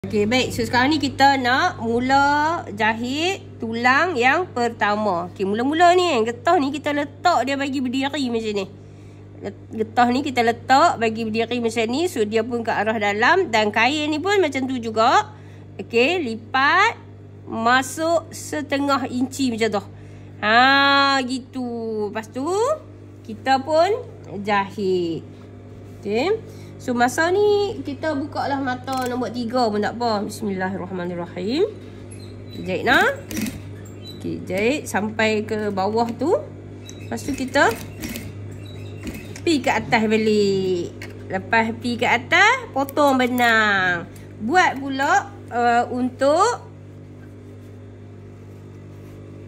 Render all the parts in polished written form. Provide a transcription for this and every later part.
Okey, baik. So, sekarang ni kita nak mula jahit tulang yang pertama. Okey, mula-mula ni getah ni kita letak dia bagi berdiri macam ni. Getah ni kita letak bagi berdiri macam ni. So, dia pun ke arah dalam. Dan kain ni pun macam tu juga. Okey, lipat. Masuk setengah inci macam tu. Gitu. Lepas tu, kita pun jahit. Okey. So, masa ni kita buka lah mata nombor 3 pun tak apa. Bismillahirrahmanirrahim. Jahit nak. Okey, jahit sampai ke bawah tu. Lepas tu kita pi ke atas balik. Lepas pi ke atas, potong benang. Buat pula untuk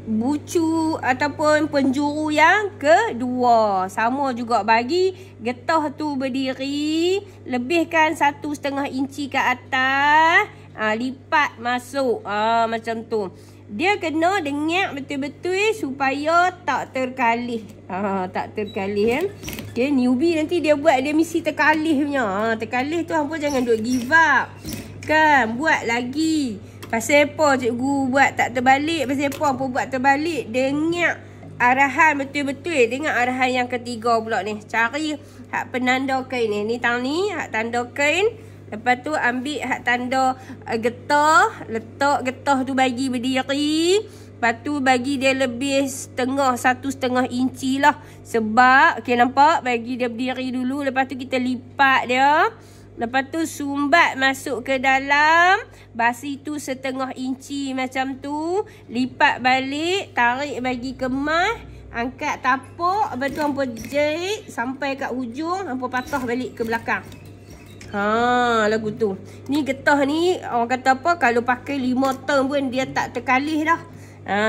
bucu ataupun penjuru yang kedua. Sama juga bagi getah tu berdiri. Lebihkan 1,5 inci ke atas. Lipat masuk. Macam tu. Dia kena dengak betul-betul supaya tak terkalih. Tak terkalih kan. Okay, newbie nanti dia buat dia mesti terkalih punya. Terkalih tu hampa jangan duk give up. Kan, buat lagi. Pasal apa cikgu buat tak terbalik? Pasal apa buat terbalik? Dengar arahan betul-betul. Dengar arahan yang ketiga pula ni. Cari hak penanda kain ni. Ni tang ni hak tanda kain. Lepas tu ambil hak tanda getah. Letak getah tu bagi berdiri. Lepas tu bagi dia lebih 1,5 inci lah. Sebab, okay nampak? Bagi dia berdiri dulu. Lepas tu kita lipat dia. Lepas tu sumbat masuk ke dalam. Basi tu 1/2 inci macam tu. Lipat balik. Tarik bagi kemas. Angkat tapak. Lepas tu hampa jahit sampai kat ujung. Hampa patah balik ke belakang. Lagu tu. Ni getah ni orang kata apa. Kalau pakai 5 term pun dia tak terkalih dah.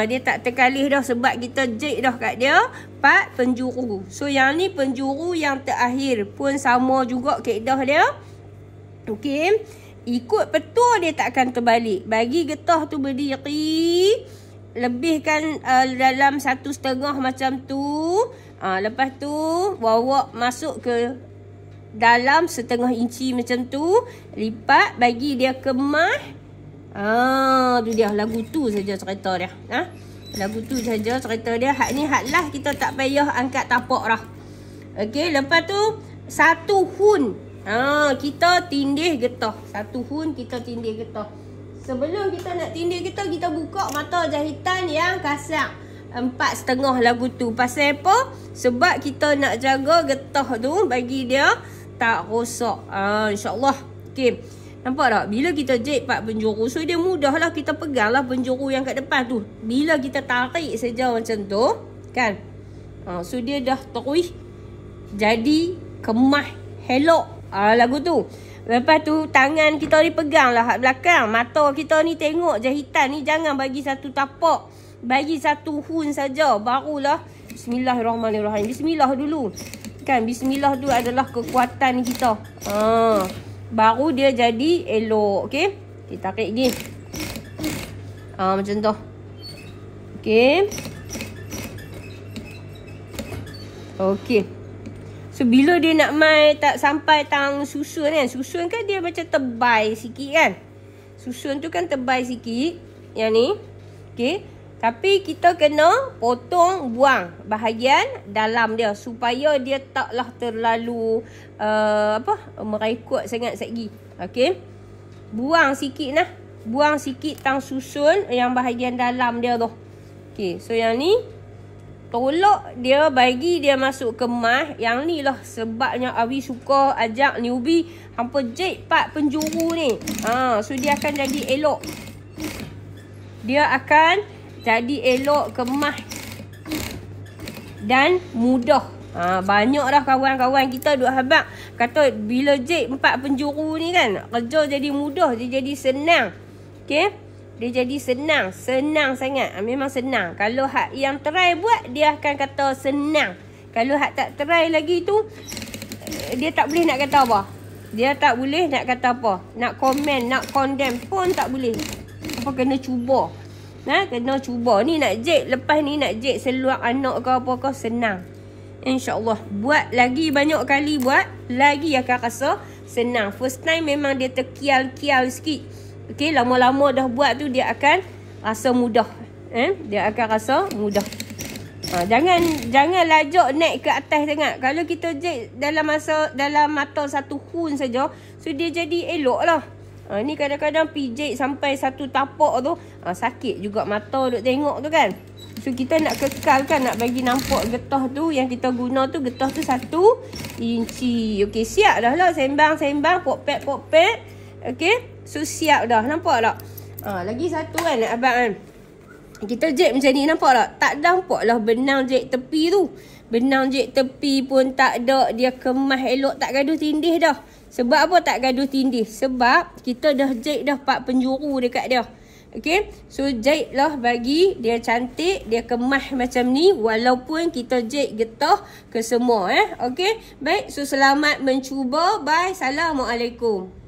Dia tak terkalih dah sebab kita jahit dah kat dia 4 penjuru. So yang ni penjuru yang terakhir pun sama juga kaedah dia. Okey, ikut petua dia tak akan terbalik. Bagi getah tu berdiri, lebihkan dalam 1,5 macam tu. Lepas tu bawa masuk ke dalam 1/2 inci macam tu. Lipat, bagi dia kemas. Tu dia, lagu tu saja cerita dia. Lagu tu saja cerita dia. Hak ni hak lah kita tak payah angkat tapak dah. Okey, lepas tu 1 hun. Kita tindih getah. 1 hun kita tindih getah. Sebelum kita nak tindih getah, kita buka mata jahitan yang kasar 4,5 lagu tu. Pasal apa? Sebab kita nak jaga getah tu bagi dia tak rosak. InsyaAllah. Okay. Nampak tak? Bila kita jahit 4 penjuru, so dia mudah lah kita pegang lah penjuru yang kat depan tu. Bila kita tarik saja macam tu, kan? So dia dah terus jadi kemas helok. Lagu tu. Lepas tu tangan kita ni pegang lah hak belakang. Mata kita ni tengok jahitan ni. Jangan bagi 1 tapak. Bagi 1 hun saja. Barulah Bismillahirrahmanirrahim. Bismillah dulu. Kan bismillah tu adalah kekuatan kita. Baru dia jadi elok. Okay. Kita tarik lagi. Macam tu. Okay. Okay. So, bila dia nak mai tak sampai tang susun kan. Susun kan dia macam tebal sikit kan. Susun tu kan tebal sikit. Yang ni. Okay. Tapi kita kena potong, buang bahagian dalam dia. Supaya dia taklah terlalu merekod sangat sekali. Okay. Buang sikit lah. Buang sikit tang susun yang bahagian dalam dia tu. Okay. So, yang ni. Tolak dia bagi dia masuk kemas. Yang ni lah sebabnya Awi suka ajak newbie hampa jahit 4 penjuru ni. So dia akan jadi elok. Dia akan jadi elok, kemas dan mudah. Banyak dah kawan-kawan kita duk habaq kata bila jahit 4 penjuru ni kan kerja jadi mudah, dia jadi senang. Okey. Dia jadi senang. Senang sangat. Memang senang. Kalau hak yang try buat, dia akan kata senang. Kalau hak tak try lagi tu, dia tak boleh nak kata apa. Dia tak boleh nak kata apa. Nak komen, nak condemn pun tak boleh. Apa kena cuba. Kena cuba. Ni nak jahit. Lepas ni nak jahit seluar anak ke apa ke, senang. InsyaAllah. Buat lagi banyak kali buat, lagi akan rasa senang. First time memang dia terkial-kial sikit. Okey, lama-lama dah buat tu dia akan rasa mudah. Dia akan rasa mudah. Jangan lajak naik ke atas sangat. Kalau kita jahit dalam mata satu hun saja, so dia jadi elok lah. Ni kadang-kadang pijit sampai satu tapak tu, sakit juga mata duk tengok tu kan. So kita nak kekalkan, nak bagi nampak getah tu yang kita guna tu, getah tu 1 inci. Okey, siap dah lah. Sembang-sembang, pokpek. Okey, so siap dah. Nampak tak? Lagi satu kan abang kan. Kita jahit macam ni, nampak tak? Tak nampak lah benang jahit tepi tu. Benang jahit tepi pun tak ada. Dia kemas elok, tak gaduh tindih dah. Sebab apa tak gaduh tindih? Sebab kita dah jahit dah 4 penjuru dekat dia. Okay, so jahit lah bagi dia cantik, dia kemas macam ni. Walaupun kita jahit getah ke semua. Okay, baik. So selamat mencuba. Bye. Assalamualaikum.